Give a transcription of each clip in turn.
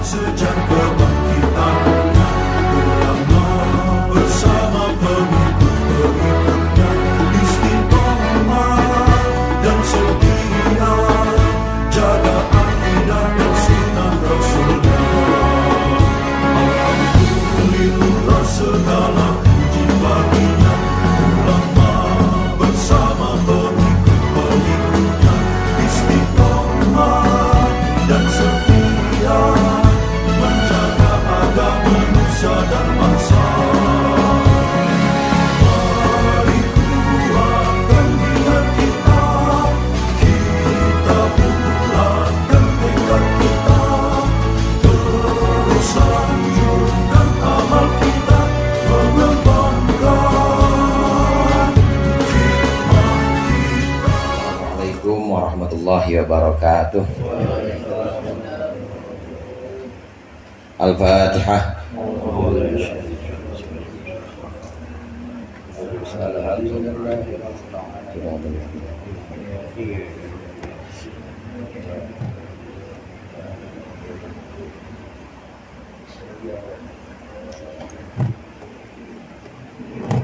sejak kebangkitannya, ulama bersama pengikut-pengikutnya istiqomah dan setia, jaga akidah dan sunnah Rasulnya. Alhamdulillah segala puji baginya, ulama bersama pengikut-pengikutnya istiqomah dan setia, menjaga agama manusia dan bangsa. Mari kuatkan niat kita, kita bulatkan tekad kita, terus lanjutkan amal kita, mengembangkan hikmah kita. Assalamualaikum warahmatullahi wabarakatuh. Al-Fatihah.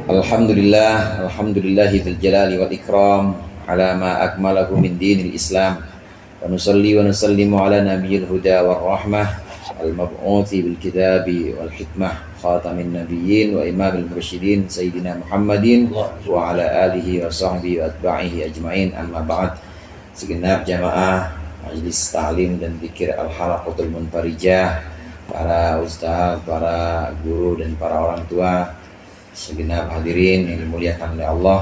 Alhamdulillah, alhamdulillahi dzil jalali wal ikram ala ma akmalahu min dinil Islam, wa nusalli wa nusallimu ala nabiyil huda war rahmah al-mab'uthi bil kitabi wal hikmah khatamin nabiyyin wa imamil mursyidin sayyidina Muhammadin wa ala alihi wa sahbihi wa atba'ihi ajma'in, amma ba'd. Segenap jamaah majlis ta'lim dan zikir al-halaqatul munfarijah, para ustaz, para guru dan para orang tua, segenap hadirin yang dimuliakan oleh Allah.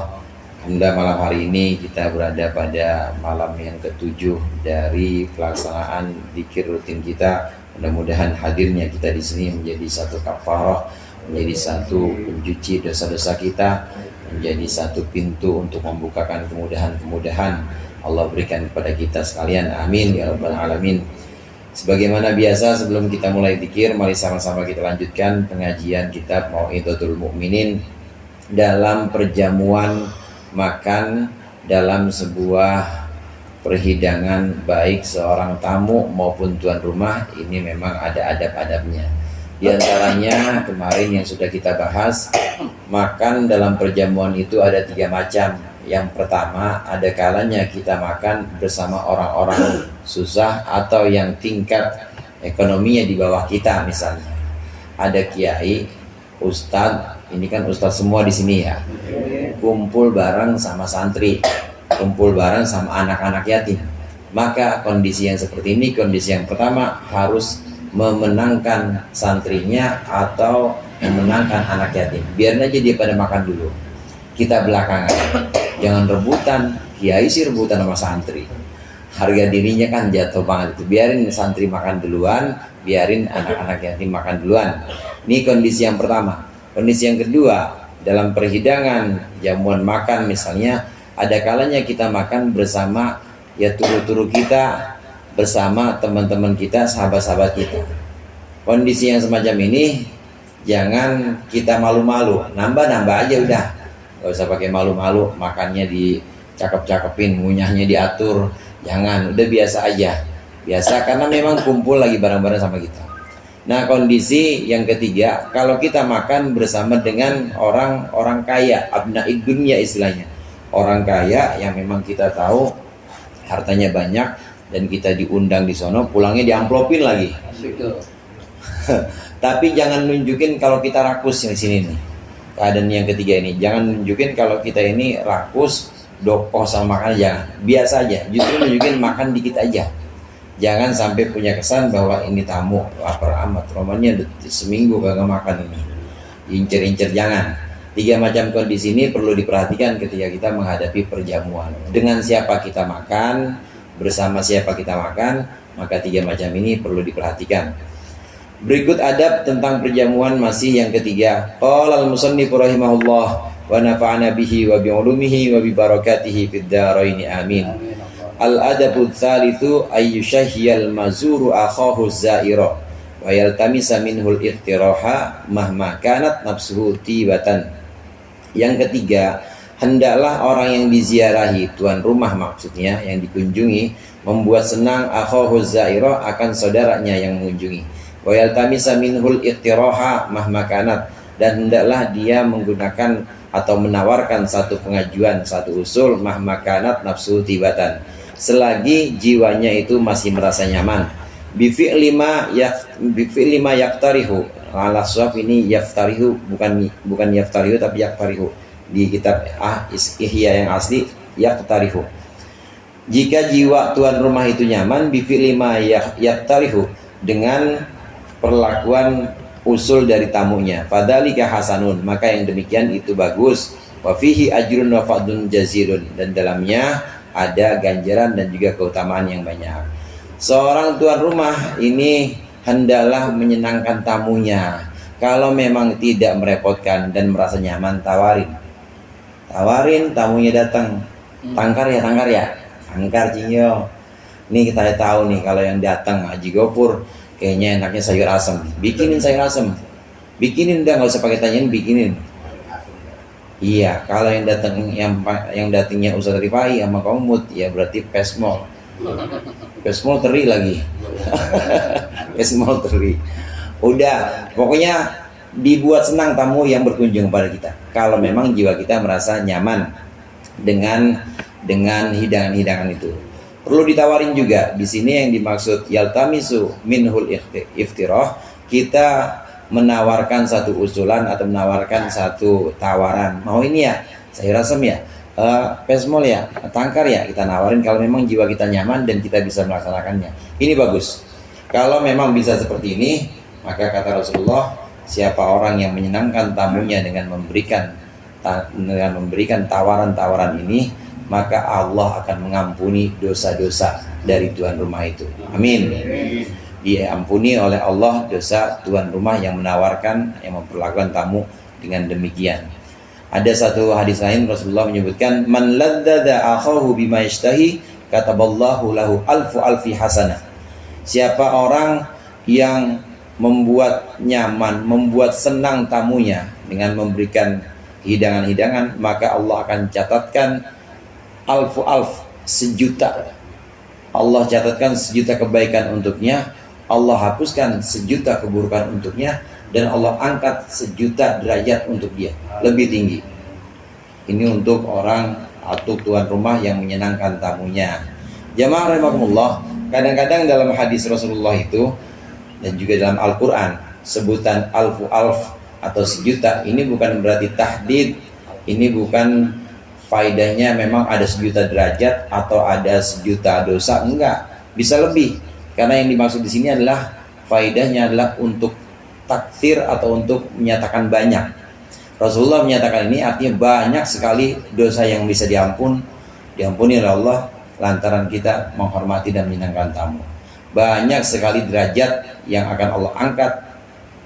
Alhamdulillah malam hari ini kita berada pada malam yang ke-7 dari pelaksanaan zikir rutin kita. Mudah-mudahan hadirnya kita di sini menjadi satu kafarah, menjadi satu pencuci dosa-dosa kita, menjadi satu pintu untuk membukakan kemudahan-kemudahan Allah berikan kepada kita sekalian. Amin ya rabbal alamin. Sebagaimana biasa, sebelum kita mulai zikir, mari sama-sama kita lanjutkan pengajian kitab Mau'izatul Mukminin dalam perjamuan makan dalam sebuah perhidangan, baik seorang tamu maupun tuan rumah. Ini memang ada adab-adabnya. Di antaranya kemarin yang sudah kita bahas, makan dalam perjamuan itu ada 3 macam. Yang pertama, ada kalanya kita makan bersama orang-orang susah atau yang tingkat ekonominya di bawah kita. Misalnya ada kiai, ustadz, ini kan ustadz semua di sini ya, kumpul bareng sama santri, kumpul bareng sama anak-anak yatim. Maka kondisi yang seperti ini, kondisi yang pertama harus memenangkan santrinya atau memenangkan anak yatim. Biarin aja dia pada makan dulu, kita belakangan. Jangan rebutan, kiai sih rebutan sama santri, harga dirinya kan jatuh banget itu. Biarin santri makan duluan, biarin anak-anak yatim makan duluan. Ini kondisi yang pertama. Kondisi yang kedua, dalam perhidangan jamuan makan misalnya, ada kalanya kita makan bersama ya turu-turu kita, bersama teman-teman kita, sahabat-sahabat kita. Kondisi yang semacam ini jangan kita malu-malu, nambah-nambah aja udah, gak usah pakai malu-malu, makannya dicakep-cakepin, ngunyahnya diatur, jangan, udah biasa aja, biasa, karena memang kumpul lagi bareng-bareng sama kita. Nah, kondisi yang ketiga, kalau kita makan bersama dengan orang-orang kaya, abnaid dunya istilahnya, orang kaya yang memang kita tahu hartanya banyak dan kita diundang di sono, pulangnya diamplopin lagi. Tapi jangan nunjukin kalau kita rakus di sini nih. Keadaan yang ketiga ini, jangan nunjukin kalau kita ini rakus, dokoh sama makan, jangan. Biasa aja, justru nunjukin makan dikit aja. Jangan sampai punya kesan bahwa ini tamu, lapar amat, romannya seminggu kagak makan ini. Incer-incer, jangan. 3 macam kondisi ini perlu diperhatikan ketika kita menghadapi perjamuan. Dengan siapa kita makan, bersama siapa kita makan, maka 3 macam ini perlu diperhatikan. Berikut adab tentang perjamuan masih yang ketiga. Qala al-musannif rahimahullah wa nafa'ana bihi wa bi'ulumihi wa bi barakatihi fid dharain amin. Al-adabu tsalitsu ayyushahiyal mazuru akhahu zaira wa yaltamisa minhul iftiraha mahma kanat nafsuhu tibatan. Yang ketiga, hendaklah orang yang diziarahi, tuan rumah maksudnya, yang dikunjungi, membuat senang akhahu zaira, akan saudaranya yang mengunjungi. wa yaltamisa minhul iqtiraha mahma kanat, dan hendaklah dia menggunakan atau menawarkan satu pengajuan, satu usul mahma kanat nafsu tibatan, selagi jiwanya itu masih merasa nyaman. Bifi'li ma yaftarihu. Ala shaf ini yaftarihu, bukan yaftarihu tapi yaftarihu. Di kitab Ihya yang asli yaftarihu. Jika jiwa tuan rumah itu nyaman, bifi'li ma yaftarihu, dengan perlakuan usul dari tamunya, fadzalika hasanun, maka yang demikian itu bagus. Wa fihi ajrun wa fadlun jazirun, dan dalamnya ada ganjaran dan juga keutamaan yang banyak. Seorang tuan rumah ini hendaklah menyenangkan tamunya. Kalau memang tidak merepotkan dan merasa nyaman, tawarin tamunya datang. Tangkar cinyo. Ini kita tahu nih, kalau yang datang Haji Gofur kayaknya enaknya sayur asem, bikinin sayur asem, bikinin, udah nggak usah pakai tanyain, bikinin. Iya, kalau yang datangnya Ustaz Rifai sama Komut, ya berarti pesmol teri lagi. Pesmol teri. Udah, pokoknya dibuat senang tamu yang berkunjung pada kita. Kalau memang jiwa kita merasa nyaman dengan hidangan-hidangan itu. Perlu ditawarin juga. Di sini yang dimaksud yaltamisu minhul iftirah, kita menawarkan satu usulan atau menawarkan satu tawaran. Mau ini ya, sayur asem ya, pesmol ya, tangkar ya, kita nawarin kalau memang jiwa kita nyaman dan kita bisa melaksanakannya. Ini bagus. Kalau memang bisa seperti ini, maka kata Rasulullah, siapa orang yang menyenangkan tamunya dengan memberikan tawaran-tawaran ini, maka Allah akan mengampuni dosa-dosa dari tuan rumah itu. Amin. Diampuni oleh Allah dosa tuan rumah yang menawarkan, yang memperlakukan tamu dengan demikian. Ada satu hadis lain Rasulullah menyebutkan, man ladzada akhahu bima yashtahi kataballahu lahu alfi hasanah. Siapa orang yang membuat nyaman, membuat senang tamunya dengan memberikan hidangan-hidangan, maka Allah akan catatkan sejuta. Allah catatkan sejuta kebaikan untuknya, Allah hapuskan sejuta keburukan untuknya, dan Allah angkat sejuta derajat untuk dia, lebih tinggi. Ini untuk orang atau tuan rumah yang menyenangkan tamunya. Jamaah rahimakumullah, kadang-kadang dalam hadis Rasulullah itu dan juga dalam Al-Quran, sebutan alf atau sejuta ini bukan berarti tahdid, ini bukan faedahnya memang ada sejuta derajat atau ada sejuta dosa, enggak, bisa lebih. Karena yang dimaksud di sini adalah faedahnya adalah untuk takfir atau untuk menyatakan banyak. Rasulullah menyatakan ini artinya banyak sekali dosa yang bisa diampuni oleh Allah lantaran kita menghormati dan menyenangkan tamu. Banyak sekali derajat yang akan Allah angkat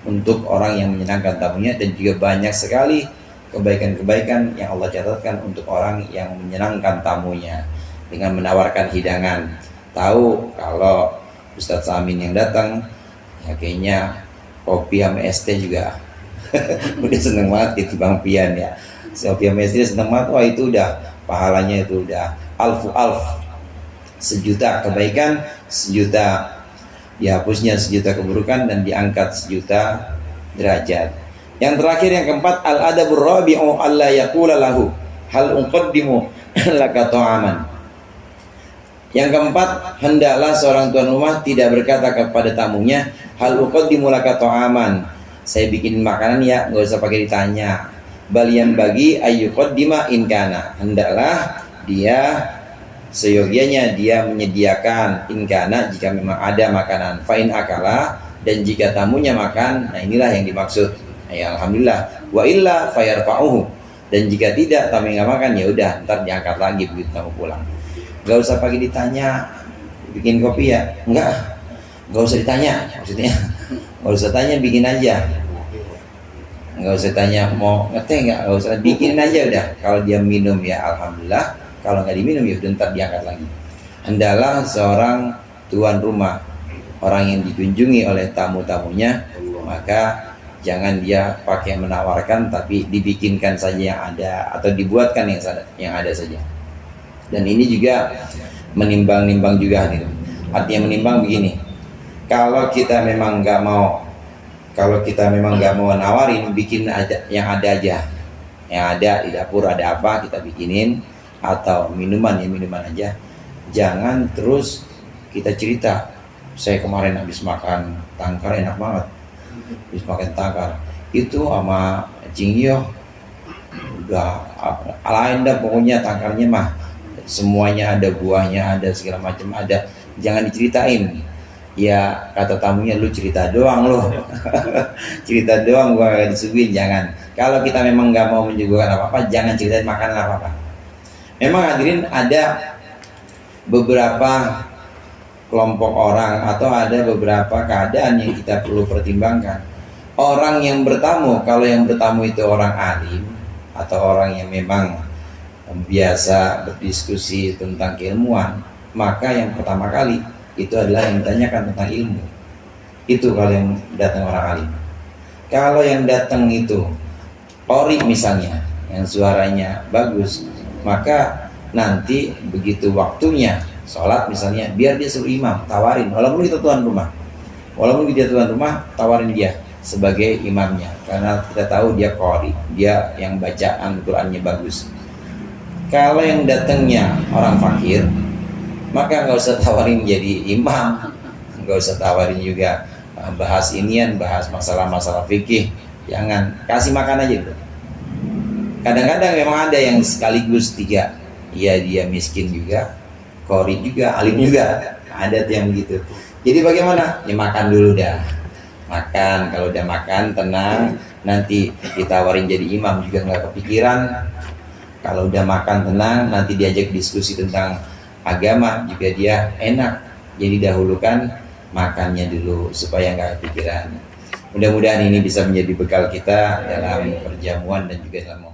untuk orang yang menyenangkan tamunya, dan juga banyak sekali kebaikan-kebaikan yang Allah catatkan untuk orang yang menyenangkan tamunya dengan menawarkan hidangan. Tahu kalau Ustadz Samin yang datang, ya kayaknya kopi sama es teh juga udah seneng banget gitu Bang Pian ya. Kopi sama es teh seneng banget, wah itu udah pahalanya itu udah alf. Sejuta kebaikan, sejuta dihapusnya sejuta keburukan, dan diangkat sejuta derajat. Yang terakhir, yang keempat, al-adabur rabi'u alla yaqula lahu hal uqaddimu laka ta'aman. Yang keempat, hendaklah seorang tuan rumah tidak berkata kepada tamunya, hal uqaddimu laka ta'aman, saya bikin makanan ya, nggak usah pakai ditanya. Balian bagi ayyuqaddima in kana, hendaklah dia seyogianya dia menyediakan inkana jika memang ada makanan, fa'in akala, dan jika tamunya makan, nah inilah yang dimaksud, ya alhamdulillah, wa illa fayarfa'uhu, dan jika tidak tamu nggak makan, ya udah ntar diangkat lagi begitu tamu pulang. Gak usah pakai ditanya, bikin kopi ya, enggak usah ditanya, maksudnya gak usah tanya, bikin aja, nggak usah tanya mau ngeteh nggak usah, bikin aja udah. Kalau dia minum ya alhamdulillah, kalau nggak diminum ya udah ntar diangkat lagi. Hendaklah seorang tuan rumah, orang yang dikunjungi oleh tamu-tamunya, maka jangan dia pakai menawarkan, tapi dibikinkan saja yang ada atau dibuatkan yang ada saja. Dan ini juga menimbang-nimbang juga nih. Artinya menimbang begini, Kalau kita memang nggak mau, kalau kita memang nggak mau nawarin, bikin aja yang ada aja, yang ada di dapur ada apa kita bikinin, atau minuman ya minuman aja. Jangan terus kita cerita, saya kemarin habis makan tangkar enak banget, habis makan tangkar itu sama Cingyo udah lain dah pokoknya, tangkarnya mah semuanya ada, buahnya ada, segala macam ada. Jangan diceritain. Ya kata tamunya, lu cerita doang loh. Cerita doang, gua gak disuguhin. Jangan. Kalau kita memang nggak mau menyuguhkan apa-apa, jangan ceritain makanan apa-apa. Memang hadirin ada beberapa kelompok orang atau ada beberapa keadaan yang kita perlu pertimbangkan. Orang yang bertamu, kalau yang bertamu itu orang alim atau orang yang memang biasa berdiskusi tentang keilmuan, maka yang pertama kali itu adalah yang ditanyakan tentang ilmu. Itu kalau yang datang orang alim. Kalau yang datang itu qori misalnya, yang suaranya bagus, maka nanti begitu waktunya sholat misalnya, biar dia suruh imam, tawarin. Walaupun kita tuan rumah, tawarin dia sebagai imamnya, karena kita tahu dia qori, dia yang bacaan Qurannya bagus. Kalau yang datangnya orang fakir, maka nggak usah tawarin jadi imam, nggak usah tawarin juga bahas inian, bahas masalah-masalah fikih. Jangan, kasih makan aja gitu. Kadang-kadang memang ada yang sekaligus tiga, ya dia miskin juga, qori juga, alim juga, ada tuh yang begitu. Jadi bagaimana? Ya makan dulu dah, makan. Kalau udah makan tenang, nanti ditawarin jadi imam juga nggak kepikiran. Kalau udah makan tenang, nanti diajak diskusi tentang agama juga dia enak. Jadi dahulukan makannya dulu supaya nggak kepikiran. Mudah-mudahan ini bisa menjadi bekal kita dalam perjamuan dan juga dalam